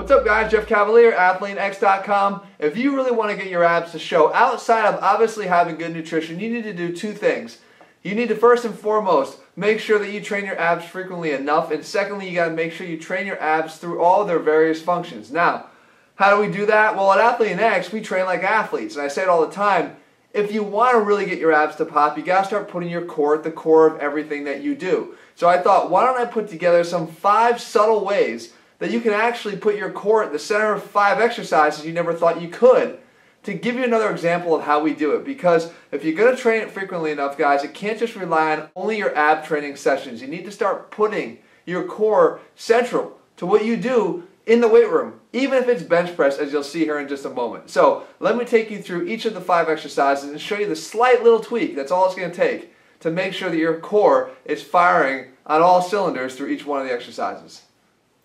What's up guys, Jeff Cavalier, ATHLEAN-X.com. If you really want to get your abs to show, outside of obviously having good nutrition, you need to do two things. You need to first and foremost make sure that you train your abs frequently enough, and secondly you got to make sure you train your abs through all their various functions. Now, how do we do that? Well, at ATHLEAN-X we train like athletes, and I say it all the time. If you want to really get your abs to pop, you got to start putting your core at the core of everything that you do. So I thought, why don't I put together some 5 subtle ways that you can actually put your core at the center of 5 exercises you never thought you could, to give you another example of how we do it. Because if you're going to train it frequently enough, guys, it can't just rely on only your ab training sessions. You need to start putting your core central to what you do in the weight room, even if it's bench press, as you'll see here in just a moment. So let me take you through each of the 5 exercises and show you the slight little tweak. That's all it's going to take to make sure that your core is firing on all cylinders through each one of the exercises.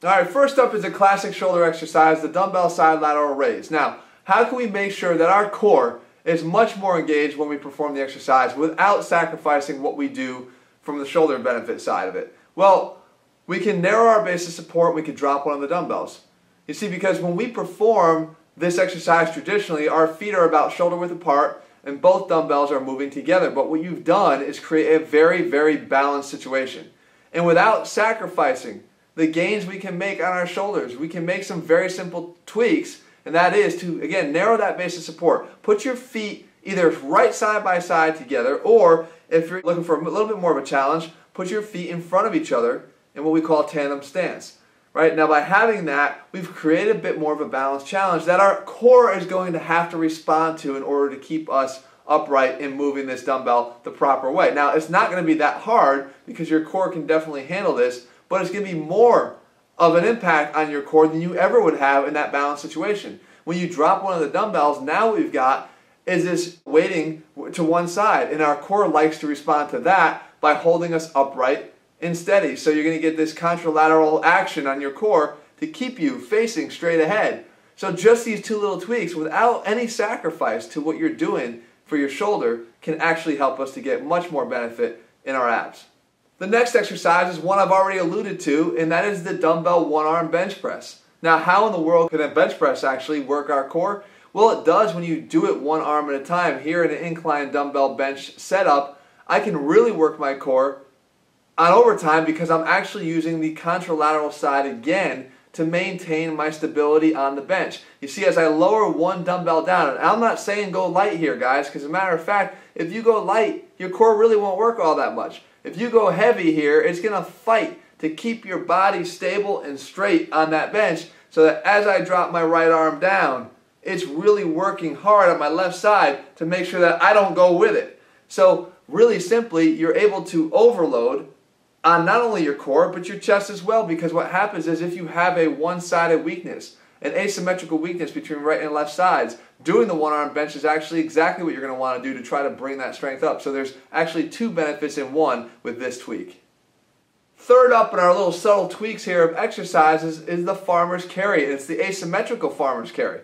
Alright, first up is a classic shoulder exercise, the dumbbell side lateral raise. Now, how can we make sure that our core is much more engaged when we perform the exercise without sacrificing what we do from the shoulder benefit side of it? Well, we can narrow our base of support, we can drop one of the dumbbells. You see, because when we perform this exercise traditionally, our feet are about shoulder width apart and both dumbbells are moving together. But what you've done is create a very, very balanced situation. And without sacrificing the gains we can make on our shoulders, we can make some very simple tweaks, and that is to, again, narrow that base of support. Put your feet either right side by side together, or if you're looking for a little bit more of a challenge, put your feet in front of each other in what we call tandem stance. Right? Now by having that, we've created a bit more of a balanced challenge that our core is going to have to respond to in order to keep us upright and moving this dumbbell the proper way. Now it's not going to be that hard because your core can definitely handle this, but it's going to be more of an impact on your core than you ever would have in that balanced situation. When you drop one of the dumbbells, now what we've got is this weighting to one side, and our core likes to respond to that by holding us upright and steady. So you're going to get this contralateral action on your core to keep you facing straight ahead. So just these 2 little tweaks without any sacrifice to what you're doing for your shoulder can actually help us to get much more benefit in our abs. The next exercise is one I've already alluded to, and that is the dumbbell one-arm bench press. Now, how in the world can a bench press actually work our core? Well, it does when you do it one arm at a time. Here in an incline dumbbell bench setup, I can really work my core on overtime because I'm actually using the contralateral side again to maintain my stability on the bench. You see, as I lower one dumbbell down, and I'm not saying go light here, guys, because as a matter of fact, if you go light, your core really won't work all that much. If you go heavy here, it's going to fight to keep your body stable and straight on that bench so that as I drop my right arm down, it's really working hard on my left side to make sure that I don't go with it. So really simply, you're able to overload on not only your core, but your chest as well, because what happens is if you have a one-sided weakness, an asymmetrical weakness between right and left sides, doing the one-arm bench is actually exactly what you're going to want to do to try to bring that strength up. So there's actually 2 benefits in one with this tweak. Third up in our little subtle tweaks here of exercises is the farmer's carry, and it's the asymmetrical farmer's carry.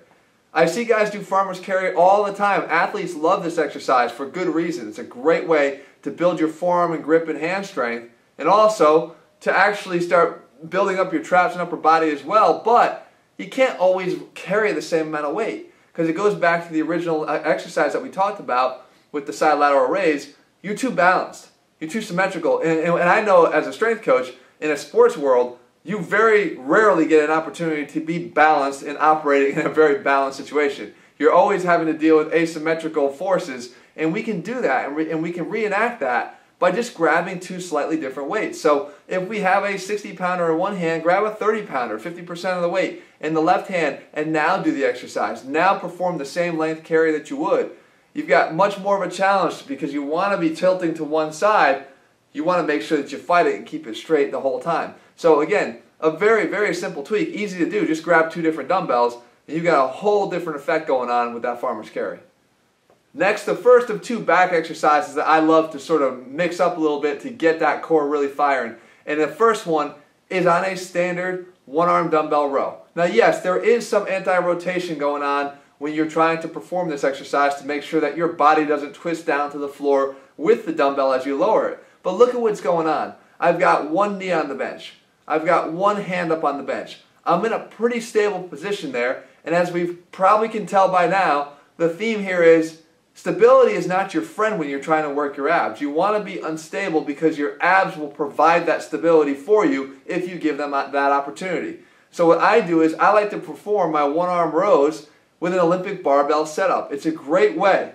I see guys do farmer's carry all the time. Athletes love this exercise for good reason. It's a great way to build your forearm and grip and hand strength, and also to actually start building up your traps and upper body as well. But you can't always carry the same amount of weight, because it goes back to the original exercise that we talked about with the side lateral raise. You're too balanced. You're too symmetrical. And I know as a strength coach in a sports world, you very rarely get an opportunity to be balanced and operating in a very balanced situation. You're always having to deal with asymmetrical forces, and we can do that, and we can reenact that by just grabbing 2 slightly different weights. So if we have a 60-pounder in one hand, grab a 30-pounder, 50% of the weight in the left hand, and now do the exercise. Now perform the same length carry that you would. You've got much more of a challenge because you want to be tilting to one side. You want to make sure that you fight it and keep it straight the whole time. So again, a very, very simple tweak, easy to do. Just grab 2 different dumbbells, and you've got a whole different effect going on with that farmer's carry. Next, the first of 2 back exercises that I love to sort of mix up a little bit to get that core really firing. And the first one is on a standard one-arm dumbbell row. Now yes, there is some anti-rotation going on when you're trying to perform this exercise to make sure that your body doesn't twist down to the floor with the dumbbell as you lower it. But look at what's going on. I've got one knee on the bench. I've got one hand up on the bench. I'm in a pretty stable position there, and as we probably can tell by now, the theme here is stability is not your friend when you're trying to work your abs. You want to be unstable because your abs will provide that stability for you if you give them that opportunity. So what I do is I like to perform my one-arm rows with an Olympic barbell setup. It's a great way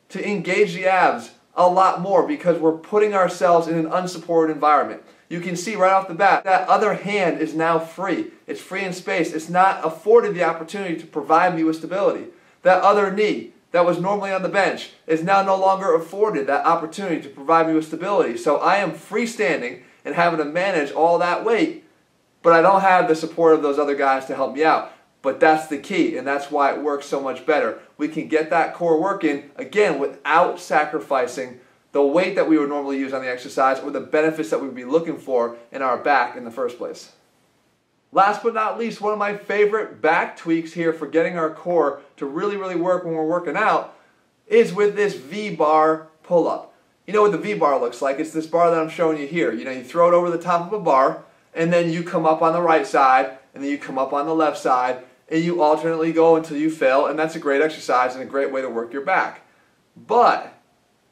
to engage the abs a lot more because we're putting ourselves in an unsupported environment. You can see right off the bat that other hand is now free. It's free in space. It's not afforded the opportunity to provide me with stability. That other knee that was normally on the bench is now no longer afforded that opportunity to provide me with stability. So I am freestanding and having to manage all that weight, but I don't have the support of those other guys to help me out. But that's the key, and that's why it works so much better. We can get that core working, again, without sacrificing the weight that we would normally use on the exercise or the benefits that we would be looking for in our back in the first place. Last but not least, one of my favorite back tweaks here for getting our core to really, really work when we're working out is with this V-bar pull-up. You know what the V-bar looks like? It's this bar that I'm showing you here. You know, you throw it over the top of a bar, and then you come up on the right side, and then you come up on the left side, and you alternately go until you fail, and that's a great exercise and a great way to work your back. But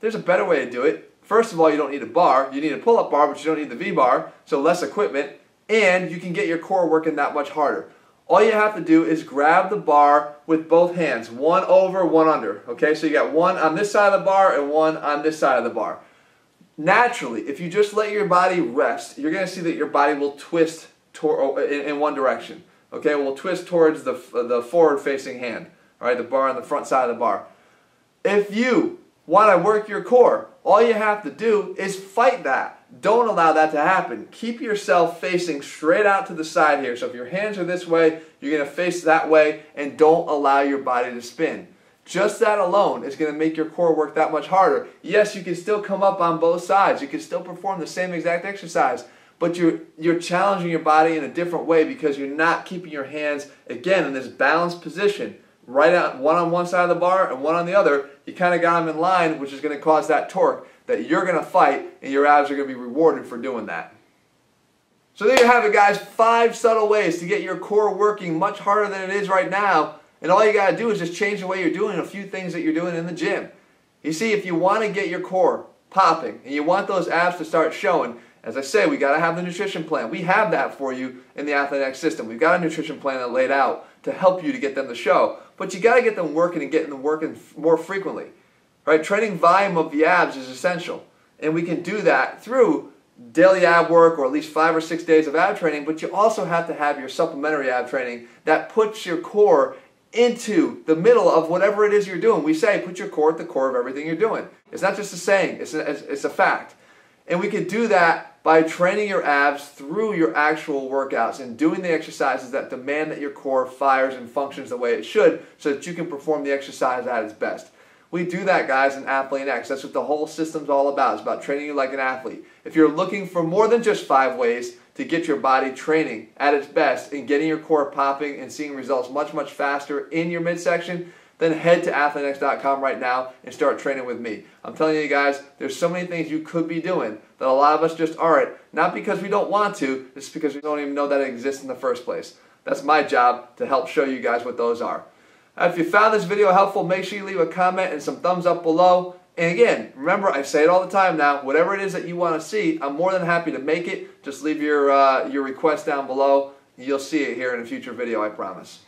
there's a better way to do it. First of all, you don't need a bar. You need a pull-up bar, but you don't need the V-bar, so less equipment, and you can get your core working that much harder. All you have to do is grab the bar with both hands, one over, one under. Okay, so you got one on this side of the bar and one on this side of the bar. Naturally, if you just let your body rest, you're going to see that your body will twist in one direction. Okay, we'll twist towards the forward-facing hand. All right, the bar on the front side of the bar. If you want to work your core, all you have to do is fight that. Don't allow that to happen. Keep yourself facing straight out to the side here. So if your hands are this way, you're going to face that way, and don't allow your body to spin. Just that alone is going to make your core work that much harder. Yes, you can still come up on both sides. You can still perform the same exact exercise, but you're challenging your body in a different way because you're not keeping your hands, again, in this balanced position. Right out, one on one side of the bar and one on the other. You kind of got them in line, which is going to cause that torque that you're going to fight, and your abs are going to be rewarded for doing that. So there you have it, guys. 5 subtle ways to get your core working much harder than it is right now. And all you got to do is just change the way you're doing a few things that you're doing in the gym. You see, if you want to get your core popping and you want those abs to start showing, as I say, we got to have the nutrition plan. We have that for you in the ATHLEAN-X system. We've got a nutrition plan that laid out to help you to get them to show. But you got to get them working and getting them working more frequently. Right? Training volume of the abs is essential. And we can do that through daily ab work or at least 5 or 6 days of ab training. But you also have to have your supplementary ab training that puts your core into the middle of whatever it is you're doing. We say put your core at the core of everything you're doing. It's not just a saying. It's a fact. And we can do that by training your abs through your actual workouts and doing the exercises that demand that your core fires and functions the way it should so that you can perform the exercise at its best. We do that, guys, in ATHLEAN-X. That's what the whole system's all about. It's about training you like an athlete. If you're looking for more than just 5 ways to get your body training at its best and getting your core popping and seeing results much, much faster in your midsection, then head to athleanx.com right now and start training with me. I'm telling you guys, there's so many things you could be doing that a lot of us just aren't. Not because we don't want to, it's because we don't even know that it exists in the first place. That's my job to help show you guys what those are. If you found this video helpful, make sure you leave a comment and some thumbs up below. And again, remember, I say it all the time now, whatever it is that you want to see, I'm more than happy to make it. Just leave your request down below. You'll see it here in a future video, I promise.